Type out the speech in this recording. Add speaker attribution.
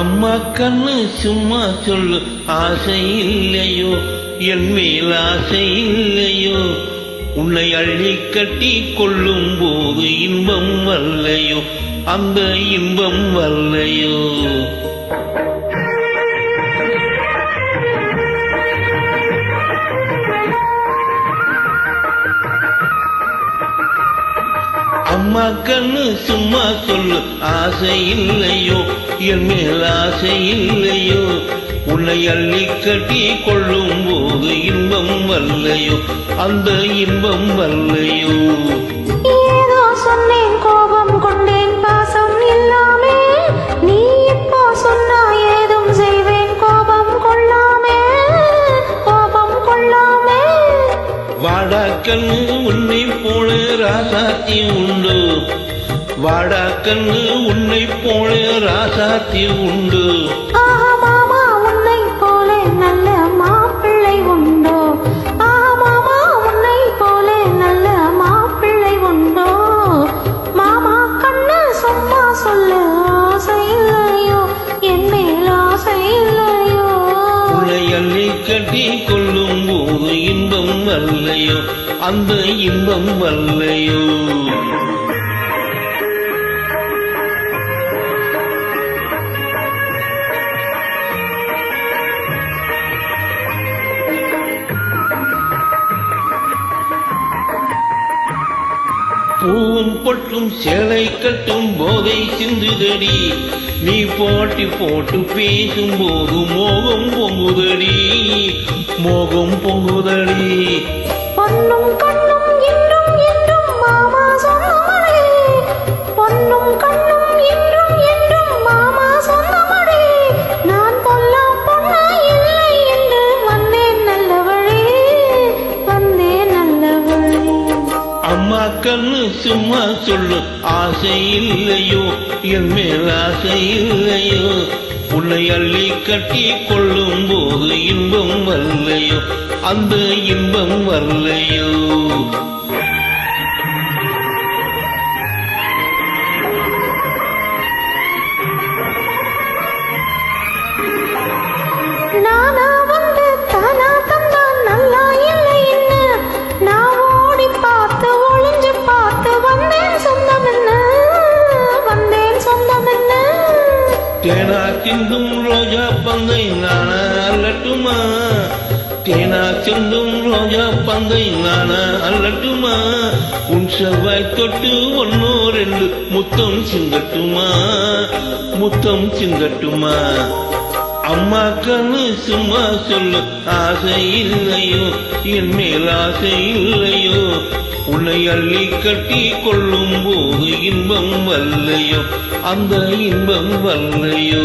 Speaker 1: அம்மா கண்ணு சும்மா சொல்லு, ஆசை இல்லையோ என் மேல் ஆசை இல்லையோ, உன்னை அள்ளி கட்டி கொள்ளும் போது இன்பம் வரலையோ, அந்த இன்பம் வரலையோ. அம்மா கண்ணு சும்மா சொல்லு, ஆசை இல்லையோ என் மேல் ஆசை இல்லையோ, உன்னை அள்ளி கட்டி கொள்ளும் போது இன்பம் வரலையோ, அந்த இன்பம் வரலையோ.
Speaker 2: ஏதோ சொன்னேன், கோபம் கொண்டேன், பாசம் இல்லாமே, நீ இப்போ சொன்னா ஏதும் செய்வேன், கோபம் கொள்ளாமே, கோபம் கொள்ளாமே.
Speaker 1: வாடா கண்ணு உன்னை போல ராசாத்தி உண்டு, வாடா கண்ணு உன்னை போல ராசாத்தி உண்டு. கட்டி கொள்ளும் போது இன்பம் வரலையோ, அந்த இன்பம் வரலையோ. பூவும் பொட்டும் சேலை கட்டும் போதை சிந்துதடி, நீ போட்டி போட்டு பேசும் போது மோகம் பொங்குதடி, மோகம் பொங்குதடி.
Speaker 2: பொன்னும் கண்ணும் என்றும் என்றும் மாமா சொன்னமடே, பொன்னும் கண்ணும் என்றும் என்றும் மாமா சொன்னமடே, நான் கொல்லாம் பொண்ணா இல்லை என்று வந்தேன் நல்லவழி, வந்தேன் நல்லவழி.
Speaker 1: அம்மா கண்ணு சும்மா சொல்லு, ஆசை இல்லையோ என் மேல் ஆசை இல்லையோ, உன்னை அள்ளி கட்டி கொள்ளும் போது இன்பம் வரலையோ, அந்த இன்பம் வரலையோ.
Speaker 2: நானா வந்து தானா தந்தான் நல்லா இல்லை என்ன, நான் ஓடி பார்த்து ஒளிஞ்சு பார்த்து வந்தேன் சொந்தம் என்ன, வந்தேன் சொந்தம் என்ன.
Speaker 1: தேனா சிந்தும் ரோஜா பந்தை நானா அல்லட்டுமா, தேனா சிந்தும் ரோஜா பந்தை நானா அல்லட்டுமா, உன் செவ்வாய் தொட்டு ஒன்னோ ரெண்டு முத்தம் சிங்கட்டுமா, முத்தம் சிங்கட்டுமா. அம்மா கண்ணு சும்மா சொல்லு, ஆசை இல்லையோ என் மேல் ஆசை இல்லையோ, உன்னை அள்ளி கட்டி கொள்ளும் போது இன்பம் வரலையோ, அந்த இன்பம் வரலையோ.